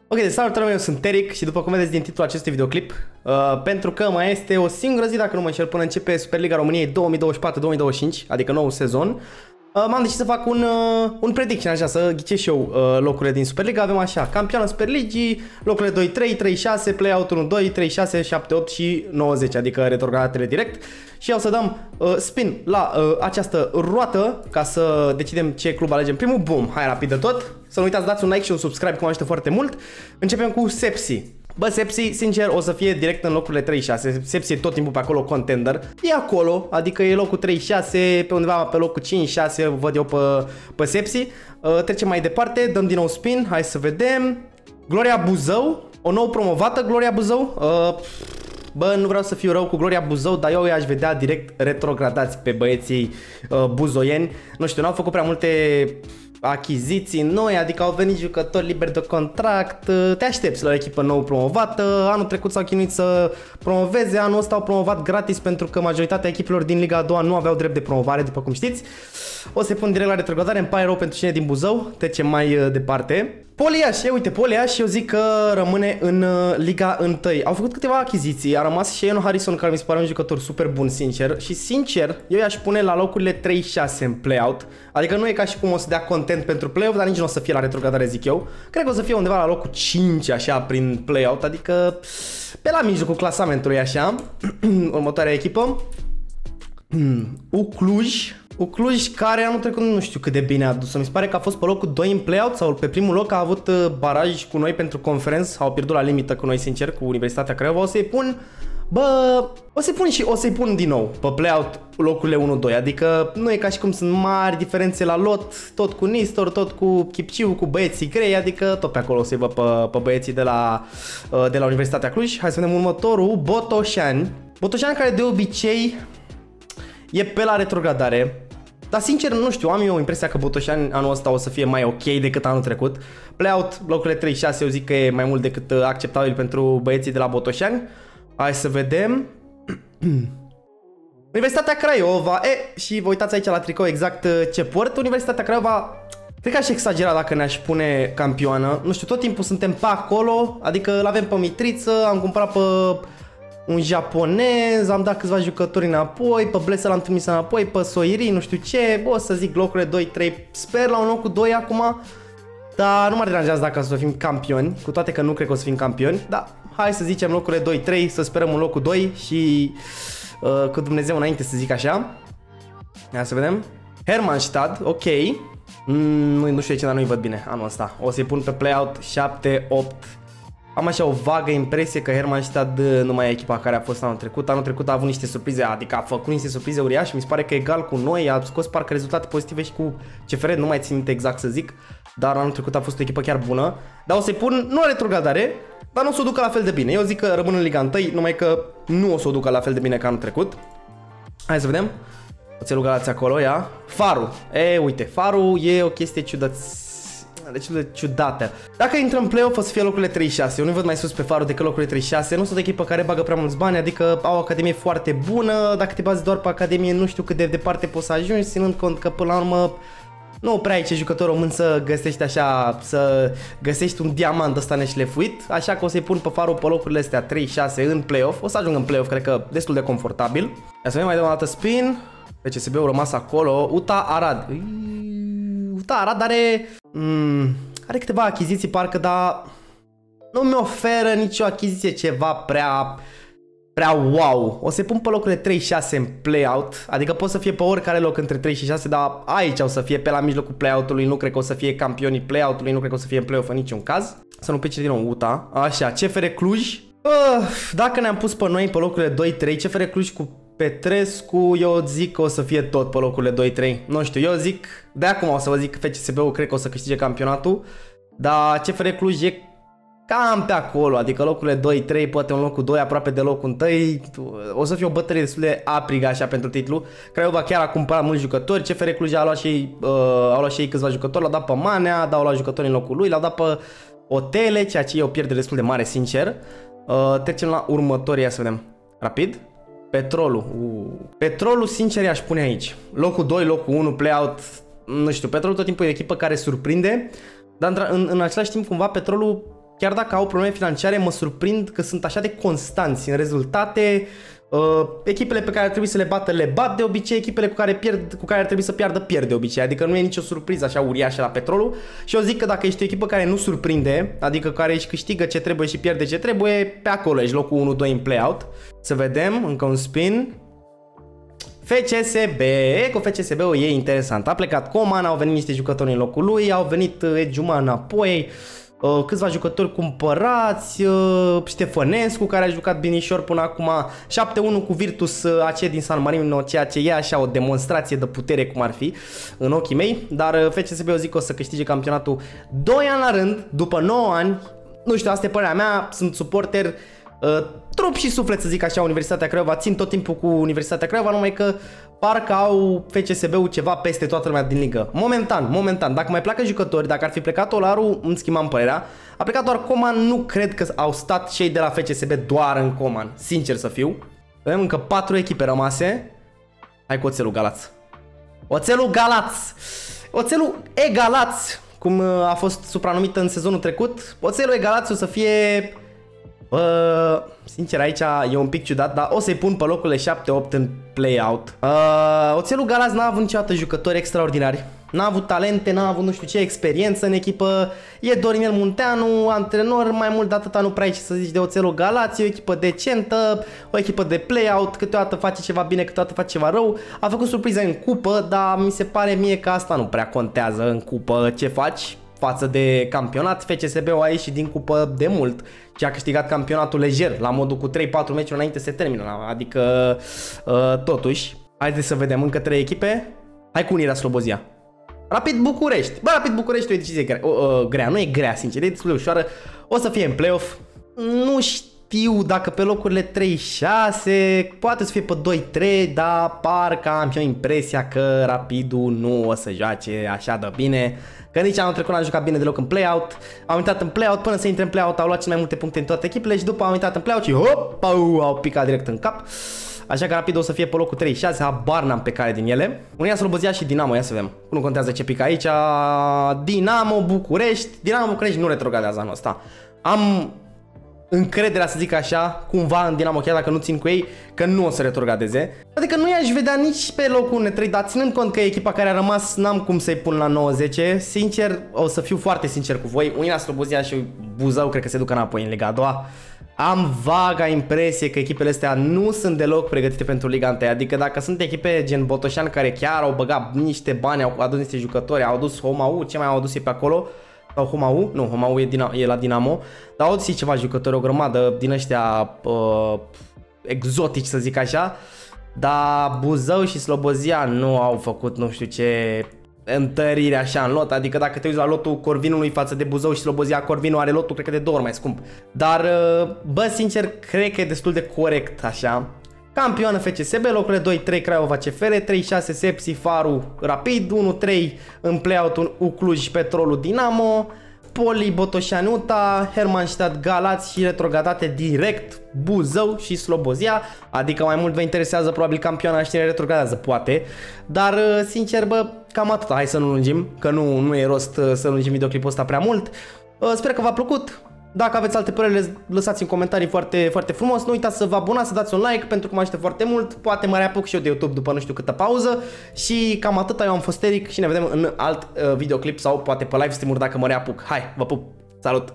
Ok, de salutare, eu sunt Eric și după cum vedeți din titlul acestui videoclip, pentru că mai este o singură zi, dacă nu mă înșel, până începe Superliga României 2024-2025, adică nou sezon, m-am decis să fac un prediction, așa, să ghicesc și eu locurile din Superliga. Avem așa, campioana Superligii, locurile 2-3, 3-6, play-out 1-2, 3-6, 7-8 și 9-10, adică retrogradatele direct. Și o să dăm spin la această roată ca să decidem ce club alegem primul. Bum, hai rapid de tot. Să nu uitați, dați un like și un subscribe, că mă ajută foarte mult. Începem cu Sepsi. Bă, Sepsi, sincer, o să fie direct în locurile 3-6. Sepsi e tot timpul pe acolo contender. E acolo, adică e locul 3-6, pe undeva pe locul 5-6 văd eu pe Sepsi. Trecem mai departe, dăm din nou spin, hai să vedem. Gloria Buzău, o nouă promovată Gloria Buzău. Bă, nu vreau să fiu rău cu Gloria Buzău, dar eu i-aș vedea direct retrogradați pe băieții buzoieni. Nu știu, n-au făcut prea multe achiziții noi, adică au venit jucători liberi de contract. Te aștepți la o echipă nouă promovată. Anul trecut s-au chinuit să promoveze, anul ăsta au promovat gratis pentru că majoritatea echipelor din Liga a doua nu aveau drept de promovare, după cum știți. O să pun direct la retrogradare, îmi pare rău pentru cine din Buzău. Trecem mai departe. Poliaș, uite, Poliaș, eu zic că rămâne în Liga 1. Au făcut câteva achiziții, a rămas și Eno Harrison, care mi se pare un jucător super bun, sincer. Și sincer, eu i-aș pune la locurile 3-6 în play-out. Adică nu e ca și cum o să dea content pentru play-off, dar nici nu o să fie la retrogradare, zic eu. Cred că o să fie undeva la locul 5, așa, prin play-out, adică pe la mijlocul clasamentului, așa. Următoarea echipă. Ucluj, care anul trecut nu știu cât de bine a adus. Mi se pare că a fost pe locul 2 în play-out sau pe primul loc, a avut baraj cu noi pentru conference, au pierdut la limită cu noi, sincer, cu Universitatea Craiova. O să-i pun, bă, o să-i pun din nou pe play-out locurile 1-2, adică nu e ca și cum sunt mari diferențe la lot, tot cu Nistor, tot cu Chipciu, cu băieții grei, adică tot pe acolo o să-i văd pe băieții de la Universitatea Cluj. Hai să vedem următorul, Botoșani, care de obicei e pe la retrogradare. Dar sincer, nu știu, am eu impresia că Botoșani anul ăsta o să fie mai ok decât anul trecut. Play-out, locurile 3-6, eu zic că e mai mult decât acceptabil pentru băieții de la Botoșani. Hai să vedem. Universitatea Craiova, și vă uitați aici la tricou exact ce port. Universitatea Craiova, cred că aș exagera dacă ne-aș pune campioană. Nu știu, tot timpul suntem pe acolo, adică l-avem pe Mitriță, am cumpărat pe un japonez, am dat câțiva jucători înapoi, pe Blesel l-am trimis înapoi, pe Soiri, nu știu ce, bă, să zic locurile 2-3, sper la un loc cu 2 acum, dar nu mă deranjează dacă o să fim campioni, cu toate că nu cred că o să fim campioni, dar hai să zicem locurile 2-3, să sperăm un loc cu 2 și cu Dumnezeu înainte, să zic așa. Hai să vedem. Hermannstadt, ok, nu știu de ce, dar nu-i văd bine anul ăsta, o să-i pun pe play-out 7-8. Am așa o vagă impresie că Hermannstadt nu mai e echipa care a fost anul trecut. Anul trecut a avut niște surprize, adică a făcut niște surprize uriașe. Mi se pare că egal cu noi, a scos parcă rezultate pozitive și cu CFR, nu mai țin minte exact să zic. Dar anul trecut a fost o echipă chiar bună. Dar o să-i pun, nu la retrogradare, dar nu o să o ducă la fel de bine. Eu zic că rămân în Liga 1, numai că nu o să o ducă la fel de bine ca anul trecut. Hai să vedem. Oțelul Galați acolo, ia. Faru. Uite, Faru e o chestie ciudată. Dacă intrăm în play-off o să fie locurile 3-6. Eu nu văd mai sus pe Faru decât locurile 3-6. Nu sunt o echipă care bagă prea mulți bani, adică au o academie foarte bună. Dacă te bazi doar pe academie, nu știu cât de departe poți să ajungi, ținând cont că până la urmă nu prea ai ce jucător român să găsești așa, să găsești un diamant ăsta neșlefuit. Așa că o să-i pun pe Faru pe locurile astea 3-6 în play-off. O să ajung în play-off, cred că destul de confortabil. Ia să vedem, mai dăm o dată spin. PCSB-ul rămas acolo. Uta Arad. Uta Arad are câteva achiziții parcă, dar nu mi oferă nicio achiziție ceva prea wow. O să pun pe locurile 3-6 în play-out, adică pot să fie pe oricare loc între 3 și 6, dar aici o să fie pe la mijlocul play-out-ului, nu cred că o să fie campionii play-out-ului, nu cred că o să fie în play-off în niciun caz. Să nu pice din nou Uta. Așa, CFR Cluj. Dacă ne-am pus pe noi pe locurile 2-3, CFR Cluj cu Petrescu, eu zic că o să fie tot pe locurile 2-3. Nu știu, eu zic, de acum o să vă zic că FCSB-ul cred că o să câștige campionatul, dar CFR Cluj e cam pe acolo, adică locurile 2-3, poate un loc cu 2 aproape de locul 1. O să fie o bătălie destul de aprigă așa pentru titlu. Craiova chiar a cumpărat mulți jucători, CFR Cluj au luat și ei câțiva jucători, l-au dat pe Manea, au luat jucători în locul lui, l-au dat pe Otele, ceea ce e o pierdere destul de mare, sincer. Trecem la următorii, ia să vedem. Rapid. Petrolul, sincer, i-aș pune aici. Locul 2, locul 1, play-out, nu știu, Petrolul tot timpul e o echipă care surprinde, dar în același timp cumva Petrolul chiar dacă au probleme financiare, mă surprind că sunt așa de constanți în rezultate. Echipele pe care ar trebui să le bată, le bat de obicei, echipele cu care ar trebui să piardă, pierd de obicei. Adică nu e nicio surpriză așa uriașă la Petrolul. Și eu zic că dacă ești o echipă care nu surprinde, adică care își câștigă ce trebuie și pierde ce trebuie, pe acolo ești locul 1-2 în play-out. Să vedem, încă un spin. FCSB, cu FCSB-ul e interesant. A plecat Coman, au venit niște jucători în locul lui, au venit Edjuma înapoi. Câțiva jucători cumpărați, Ștefănescu care a jucat binișor până acum, 7-1 cu Virtus AC din San Marino, ceea ce e așa o demonstrație de putere cum ar fi în ochii mei, dar FCSB eu zic că o să câștige campionatul 2 ani la rând, după 9 ani, nu știu, asta e părerea mea, sunt suporter trup și suflet să zic așa Universitatea Craiova, țin tot timpul cu Universitatea Craiova, numai că parcă au FCSB-ul ceva peste toată lumea din ligă. Momentan, dacă mai pleacă jucători, dacă ar fi plecat Olaru, îmi schimbam părerea. A plecat doar Coman, nu cred că au stat cei de la FCSB doar în Coman, sincer să fiu. Avem încă 4 echipe rămase. Hai cu Oțelul Galați. Oțelul Galați! Oțelul Egalați, cum a fost supranumit în sezonul trecut. Oțelul Egalați o să fie... sincer aici e un pic ciudat, dar o să-i pun pe locurile 7-8 în play-out. Oțelul Galați n-a avut niciodată jucători extraordinari. N-a avut talente, n-a avut nu știu ce experiență în echipă. E Dorinel Munteanu, antrenor, mai mult de atâta nu prea ai ce să zici de Oțelul Galați. E o echipă decentă, o echipă de play-out, câteodată face ceva bine, câteodată face ceva rău. A făcut surprize în cupă, dar mi se pare mie că asta nu prea contează în cupă ce faci față de campionat. FCSB-ul a ieșit din cupă de mult și a câștigat campionatul lejer, la modul cu 3-4 meciuri înainte se termină, adică totuși. Haideți să vedem încă 3 echipe. Hai cu Unirea Slobozia. Rapid București. Bă, Rapid București e o decizie grea, nu e grea, sincer, e destul de ușoară. O să fie în play-off. Nu știu dacă pe locurile 3-6, poate să fie pe 2-3, dar parcă am și o impresia că Rapidul nu o să joace așa de bine. Că nici anul trecut n-a jucat bine deloc în play-out. Au intrat în play-out, până să intre în play-out au luat cele mai multe puncte în toate echipele și după au intrat în play-out și hop, au picat direct în cap. Așa că Rapid o să fie pe locul 36, habar n-am pe care din ele. Unirea Slobozia și Dinamo, ia să vedem. Nu contează ce pică aici. Dinamo București. Dinamo București nu retrogradează anul ăsta. Am încrederea, să zic așa, cumva în Dinamo, chiar dacă nu țin cu ei, că nu o să retrogradeze. Adică nu i-aș vedea nici pe locul 1-3, dar ținând cont că echipa care a rămas n-am cum să-i pun la 9-10. Sincer, o să fiu foarte sincer cu voi, Unirea Slobozia și Buzău cred că se duc înapoi în Liga a doua. Am vaga impresie că echipele astea nu sunt deloc pregătite pentru Liga 1. Adică dacă sunt echipe gen Botoșan care chiar au băgat niște bani, au adus niște jucători, au adus Homau, ce mai au adus ei pe acolo? Sau Homau? Nu, Homau e la Dinamo. Dar au adus ceva jucători, o grămadă din ăștia exotici, să zic așa. Dar Buzău și Slobozia nu au făcut nu știu ce întărire așa în lot. Adică dacă te uiți la lotul Corvinului față de Buzău și Slobozia, Corvinul are lotul cred că de 2 ori mai scump. Dar bă, sincer, cred că e destul de corect așa. Campioană FCSB, locurile 2-3 Craiova CFR, 3-6 Sepsi, Faru, Rapid, 1-3 în play-out Cluj, Petrolul, Dinamo, Poli, Botoșani, UTA, Hermannstadt, Galați și retrogradate direct Buzău și Slobozia. Adică mai mult vă interesează probabil campioana și cine retrogradează, poate. Dar sincer, bă, cam atât. Hai să nu lungim, că nu e rost să lungim videoclipul ăsta prea mult. Sper că v-a plăcut. Dacă aveți alte păreri, lăsați în comentarii foarte, foarte frumos. Nu uitați să vă abonați, să dați un like, pentru că mă ajută foarte mult. Poate mă reapuc și eu de YouTube după nu știu câtă pauză. Și cam atât, eu am fost Eric și ne vedem în alt videoclip sau poate pe live stream-uri dacă mă reapuc. Hai, vă pup! Salut!